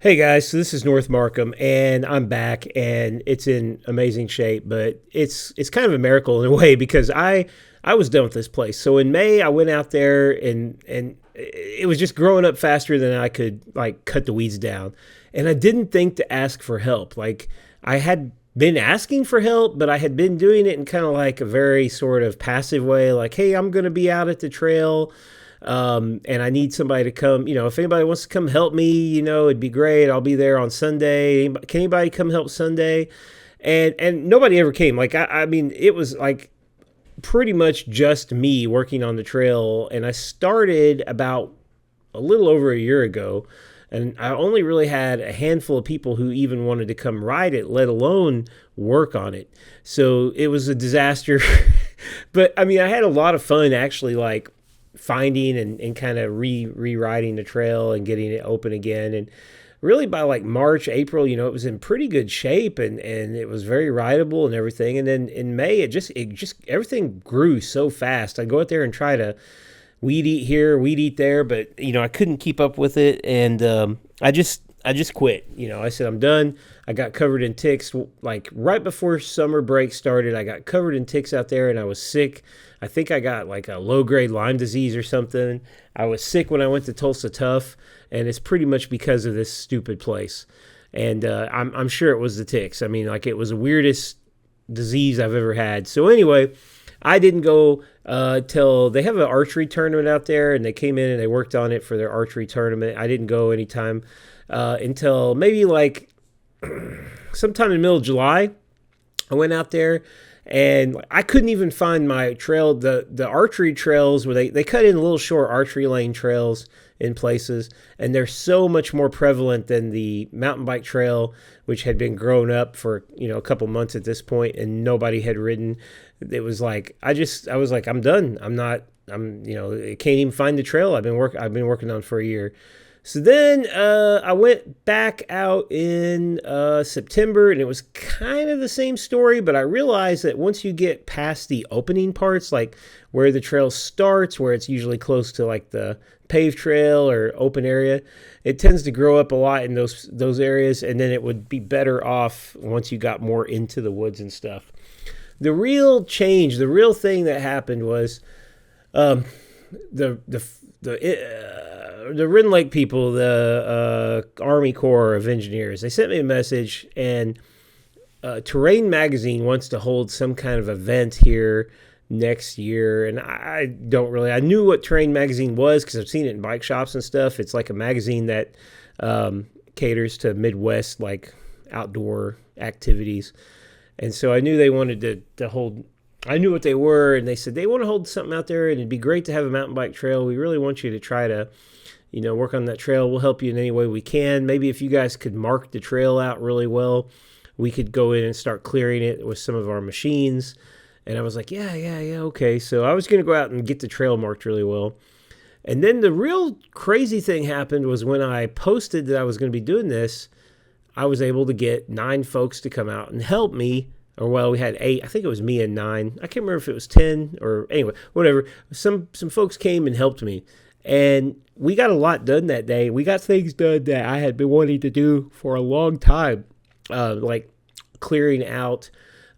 Hey guys, so this is North Marcum, and I'm back, and it's in amazing shape. But it's kind of a miracle in a way because I was done with this place. So in May, I went out there, and it was just growing up faster than I could like cut the weeds down, and I didn't think to ask for help. Like I had been asking for help, but I had been doing it in kind of like a very sort of passive way, like, hey, I'm going to be out at the trail. And I need somebody to come. If anybody wants to come help me, it'd be great. I'll be there on Sunday. Can anybody come help Sunday? And nobody ever came. Like I mean, it was like pretty much just me working on the trail, and I started about a little over a year ago, and I only really had a handful of people who even wanted to come ride it, let alone work on it. So it was a disaster. But I mean, I had a lot of fun actually, like finding and kind of rewriting the trail and getting it open again. And really by like March, April, it was in pretty good shape, and it was very rideable and everything. And then in May, it just everything grew so fast. I go out there and try to weed eat here, weed eat there, but I couldn't keep up with it, and I just quit. I said I'm done. I got covered in ticks like right before summer break started. I got covered in ticks out there, and I was sick. I think I got like a low grade Lyme disease or something. I was sick when I went to Tulsa Tough, and it's pretty much because of this stupid place. And I'm sure it was the ticks. I mean, like it was the weirdest disease I've ever had. So anyway, I didn't go till they have an archery tournament out there, and they came in and they worked on it for their archery tournament. I didn't go anytime until maybe like sometime in the middle of July. I went out there, and I couldn't even find my trail. The archery trails where they cut in little short archery lane trails in places, and they're so much more prevalent than the mountain bike trail, which had been grown up for a couple months at this point, and nobody had ridden. It was like I was like, I'm done. I can't even find the trail I've been working on for a year. So then I went back out in September, and it was kind of the same story, but I realized that once you get past the opening parts, like where the trail starts, where it's usually close to like the paved trail or open area, it tends to grow up a lot in those areas, and then it would be better off once you got more into the woods and stuff. The real change, the real thing that happened was the Ridden Lake people, the Army Corps of Engineers. They sent me a message, and Terrain Magazine wants to hold some kind of event here next year. And I knew what Terrain Magazine was because I've seen it in bike shops and stuff. It's like a magazine that caters to Midwest, like outdoor activities. And so I knew they wanted to hold. I knew what they were, and they said they want to hold something out there, and it'd be great to have a mountain bike trail. We really want you to try to work on that trail. We'll help you in any way we can. Maybe if you guys could mark the trail out really well, we could go in and start clearing it with some of our machines. And I was like, yeah, okay. So I was going to go out and get the trail marked really well. And then the real crazy thing happened was when I posted that I was going to be doing this, I was able to get 9 folks to come out and help me. Or well, we had 8. I think it was me and 9. I can't remember if it was 10 or anyway, whatever. Some folks came and helped me. And we got a lot done that day. We got things done that I had been wanting to do for a long time, like clearing out,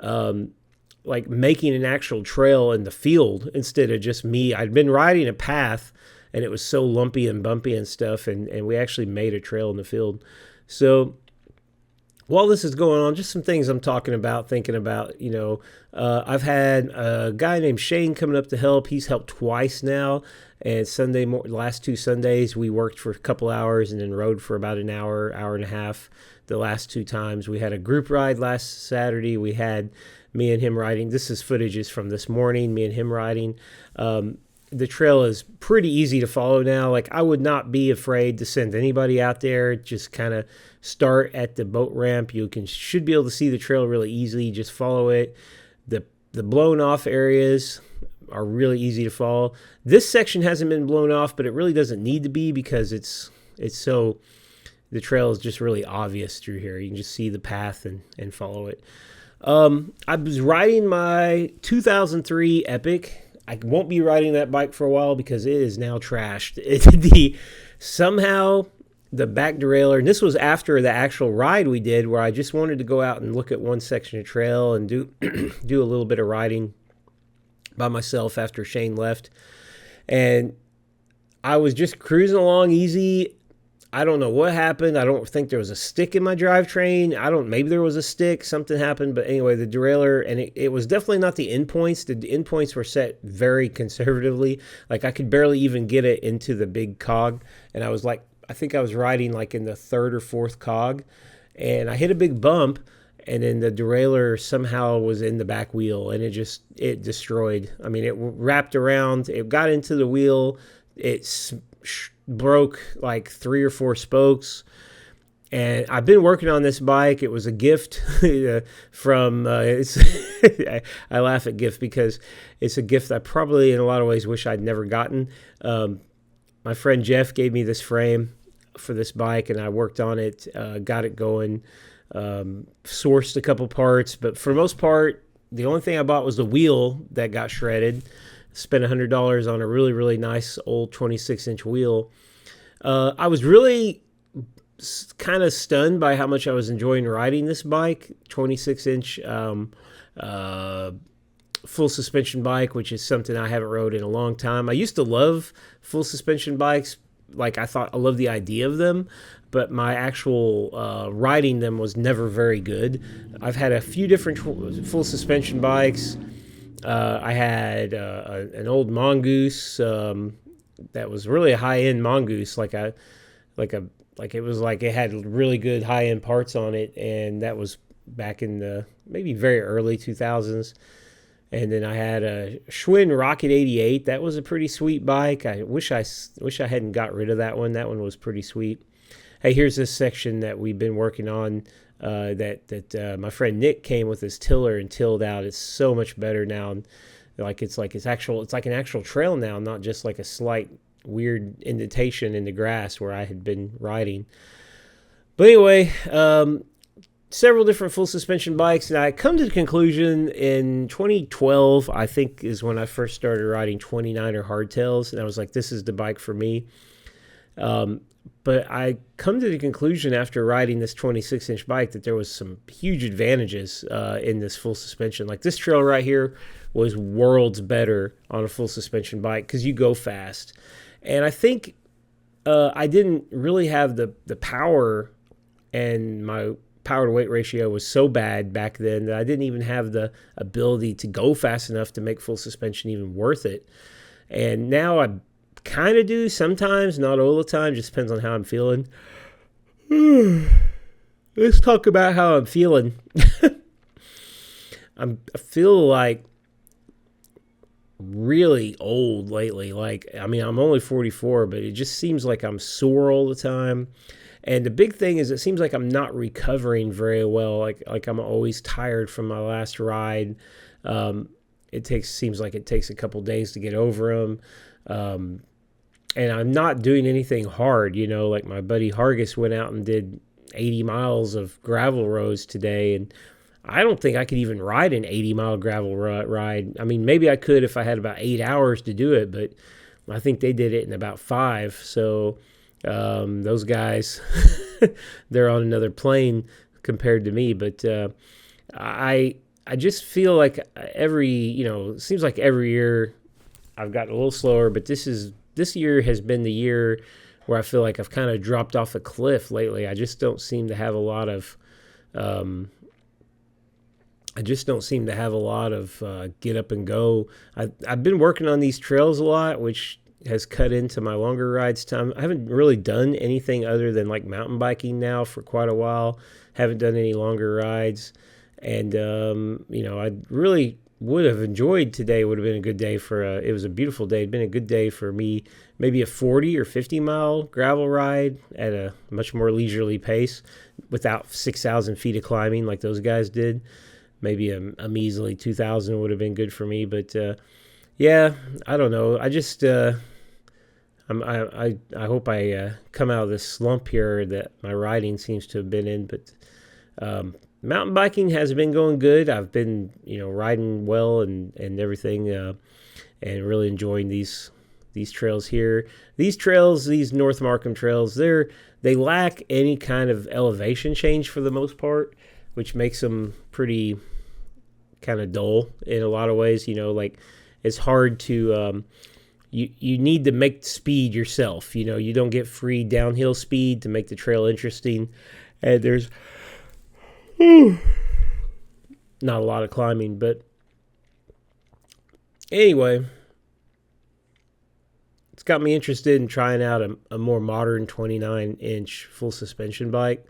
like making an actual trail in the field instead of just me. I'd been riding a path, and it was so lumpy and bumpy and stuff, and we actually made a trail in the field. So while this is going on, just some things I'm thinking about, I've had a guy named Shane coming up to help. He's helped twice now. And last 2 Sundays, we worked for a couple hours and then rode for about an hour, hour and a half the last 2 times. We had a group ride last Saturday. We had me and him riding. This is footages from this morning, me and him riding. The trail is pretty easy to follow now. Like I would not be afraid to send anybody out there. Just kind of start at the boat ramp. You should be able to see the trail really easily. Just follow it. The blown off areas are really easy to follow. This section hasn't been blown off, but it really doesn't need to be because the trail is just really obvious through here. You can just see the path and follow it. I was riding my 2003 Epic. I won't be riding that bike for a while because it is now trashed. Somehow the back derailleur, and this was after the actual ride we did, where I just wanted to go out and look at one section of trail and do do a little bit of riding by myself after Shane left. And I was just cruising along easy. I don't know what happened. I don't think there was a stick in my drivetrain. Maybe there was a stick, something happened. But anyway, the derailleur, and it was definitely not the endpoints. The endpoints were set very conservatively. Like I could barely even get it into the big cog. And I think I was riding like in the third or fourth cog. And I hit a big bump. And then the derailleur somehow was in the back wheel. And it destroyed. I mean, it wrapped around. It got into the wheel. It broke like 3 or 4 spokes, and I've been working on this bike. It was a gift from I laugh at gift because it's a gift I probably in a lot of ways wish I'd never gotten. My friend Jeff gave me this frame for this bike, and I worked on it, got it going, sourced a couple parts, but for the most part the only thing I bought was the wheel that got shredded. Spent $100 on a really, really nice old 26-inch wheel. I was really kind of stunned by how much I was enjoying riding this bike, 26-inch full suspension bike, which is something I haven't rode in a long time. I used to love full suspension bikes. Like I loved the idea of them, but my actual riding them was never very good. I've had a few different full suspension bikes. I had an old Mongoose that was really a high-end Mongoose, it was like it had really good high-end parts on it, and that was back in the maybe very early 2000s. And then I had a Schwinn Rocket 88. That was a pretty sweet bike. I wish I hadn't got rid of that one. That one was pretty sweet. Hey, here's this section that we've been working on. That my friend Nick came with his tiller and tilled out. It's so much better now. And it's like an actual trail now, not just like a slight weird indentation in the grass where I had been riding. But anyway, several different full suspension bikes, and I come to the conclusion in 2012, I think is when I first started riding 29er hardtails, and I was like, this is the bike for me. But I come to the conclusion after riding this 26-inch bike that there was some huge advantages in this full suspension. Like this trail right here was worlds better on a full suspension bike because you go fast. And I think I didn't really have the power, and my power to weight ratio was so bad back then that I didn't even have the ability to go fast enough to make full suspension even worth it. And now I kind of do sometimes, not all the time, just depends on how I'm feeling. Let's talk about how I'm feeling. I feel like really old lately. I'm only 44, but it just seems like I'm sore all the time. And the big thing is it seems like I'm not recovering very well. Like I'm always tired from my last ride. Seems like it takes a couple days to get over them. And I'm not doing anything hard, like my buddy Hargis went out and did 80 miles of gravel roads today. And I don't think I could even ride an 80-mile gravel ride. I mean, maybe I could if I had about 8 hours to do it, but I think they did it in about 5. So those guys, they're on another plane compared to me. But I just feel like it seems like every year I've gotten a little slower, but this year has been the year where I feel like I've kind of dropped off a cliff lately. I just don't seem to have a lot of get up and go. I've been working on these trails a lot, which has cut into my longer rides time. I haven't really done anything other than like mountain biking now for quite a while. Haven't done any longer rides. And, I really would have enjoyed today. Would have been a good day it was a beautiful day. It'd been a good day for me, maybe a 40 or 50 mile gravel ride at a much more leisurely pace without 6,000 feet of climbing like those guys did. Maybe a measly 2,000 would have been good for me. But, yeah, I don't know. I just, I hope I come out of this slump here that my riding seems to have been in. But, mountain biking has been going good. I've been, riding well and everything, and really enjoying these trails here. These trails, these North Marcum trails, they're They lack any kind of elevation change for the most part, which makes them pretty kind of dull in a lot of ways. Like it's hard to you need to make speed yourself. You don't get free downhill speed to make the trail interesting, and there's not a lot of climbing. But anyway, it's got me interested in trying out a more modern 29-inch full suspension bike,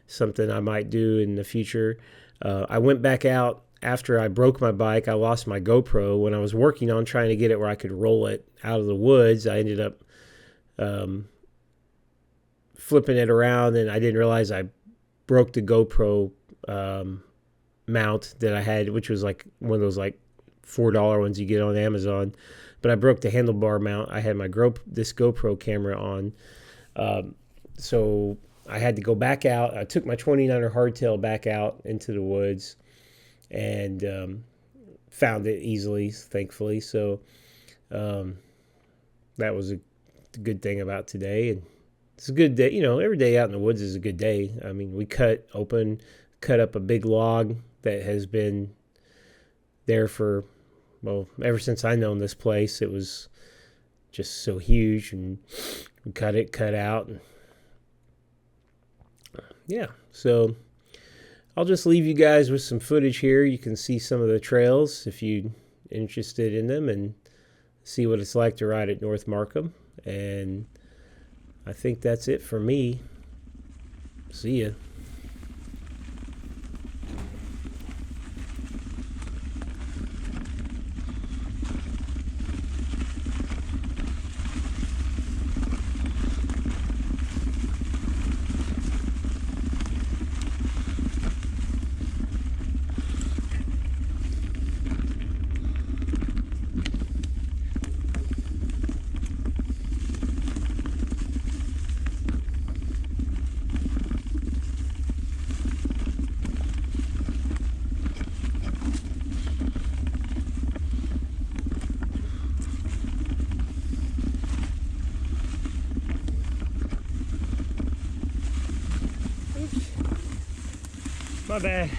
something I might do in the future. I went back out after I broke my bike. I lost my GoPro when I was working on trying to get it where I could roll it out of the woods. I ended up flipping it around, and I didn't realize I broke the GoPro mount that I had, which was like one of those like $4 ones you get on Amazon. But I broke the handlebar mount. I had this GoPro camera on, so I had to go back out. I took my 29er hardtail back out into the woods and found it easily, thankfully. So that was a good thing about today. And it's a good day. Every day out in the woods is a good day. I mean, we cut up a big log that has been there for, well, ever since I known this place. It was just so huge, and we cut out. And yeah, so I'll just leave you guys with some footage here. You can see some of the trails if you're interested in them and see what it's like to ride at North Marcum. And I think that's it for me. See ya. My bad.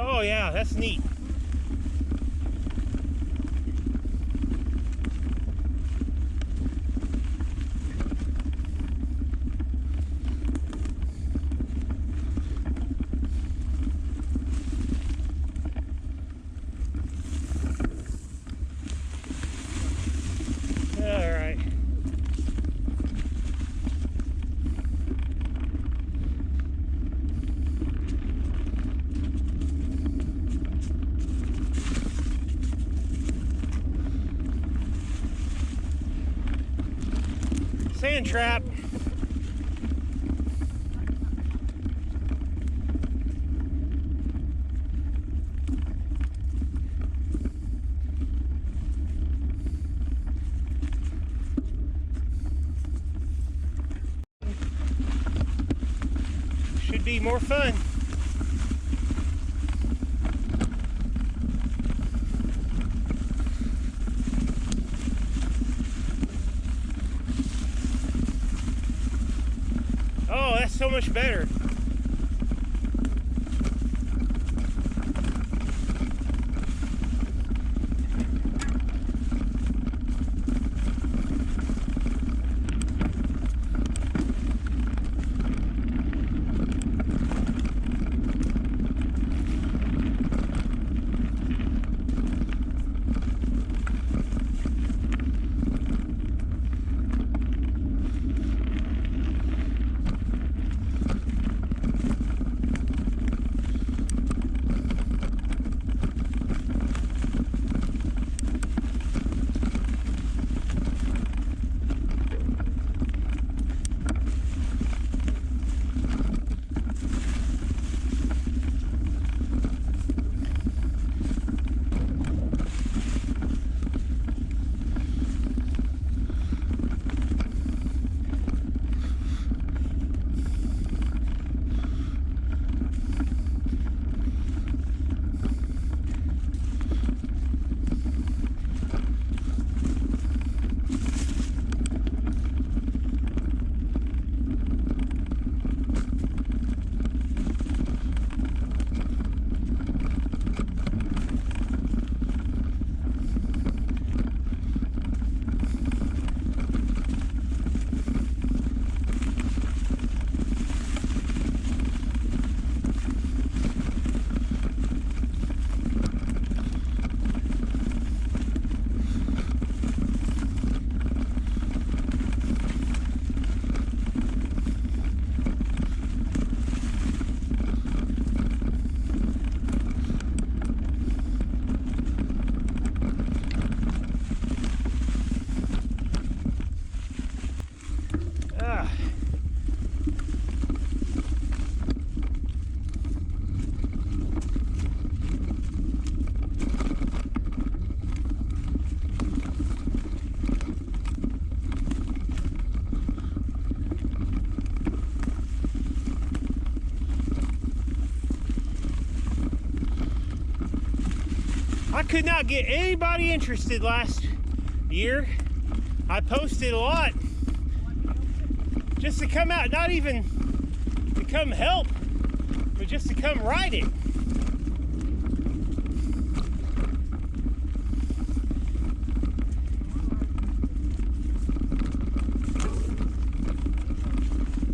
Oh yeah, that's neat. All right. Sand trap. Should be more fun. so much better. I could not get anybody interested last year. I posted a lot just to come out, not even to come help, but just to come ride it.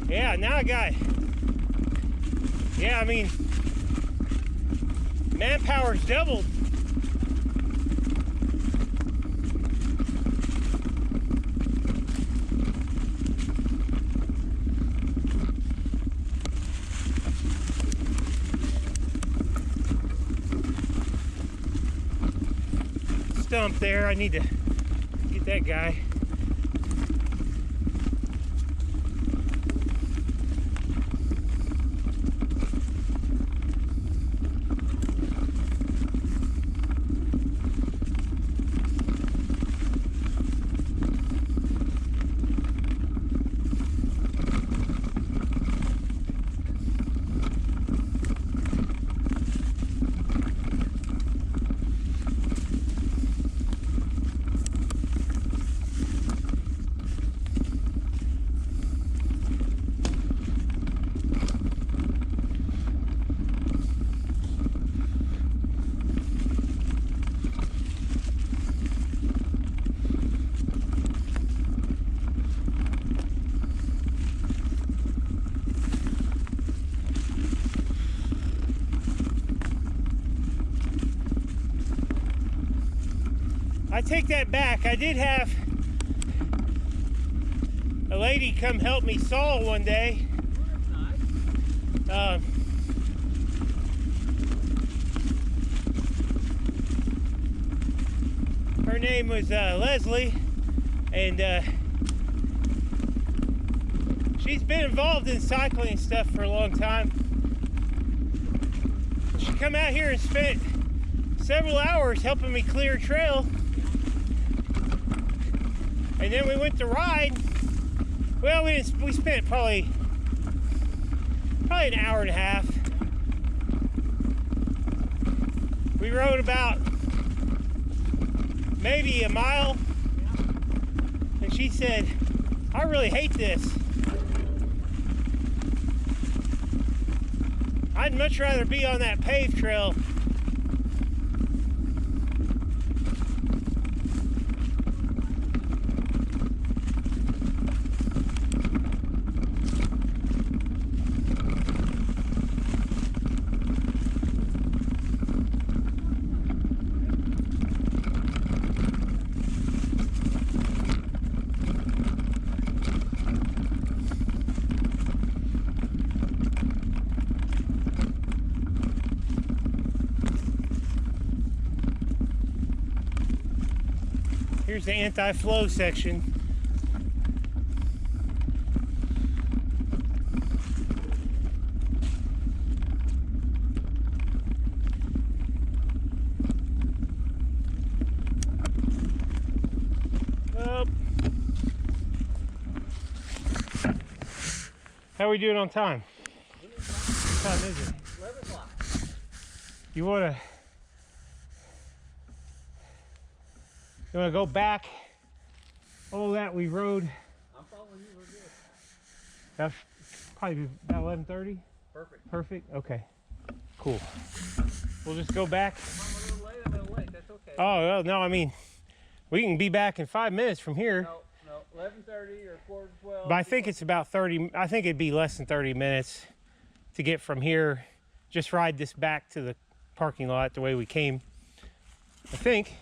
Yeah, now I got, yeah, I mean, manpower's doubled. Stump there, I need to get that guy. I take that back. I did have a lady come help me saw one day. Her name was Leslie, and she's been involved in cycling and stuff for a long time. She come out here and spent several hours helping me clear a trail. And then we went to ride. Well, we spent probably an hour and a half. We rode about maybe a mile. And she said, I really hate this. I'd much rather be on that paved trail. Here's the anti-flow section. Well, how are we doing on time? What time is it? 11 o'clock. You wanna go back all that we rode? I'm following you. We're good. That's probably about 11:30. Perfect. Perfect. Okay. Cool. We'll just go back. If I'm a little late. That's okay. Oh well, no, I mean, we can be back in 5 minutes from here. No. 11:30 or quarter to 12. But I think it's about 30. I think it'd be less than 30 minutes to get from here. Just ride this back to the parking lot the way we came. I think.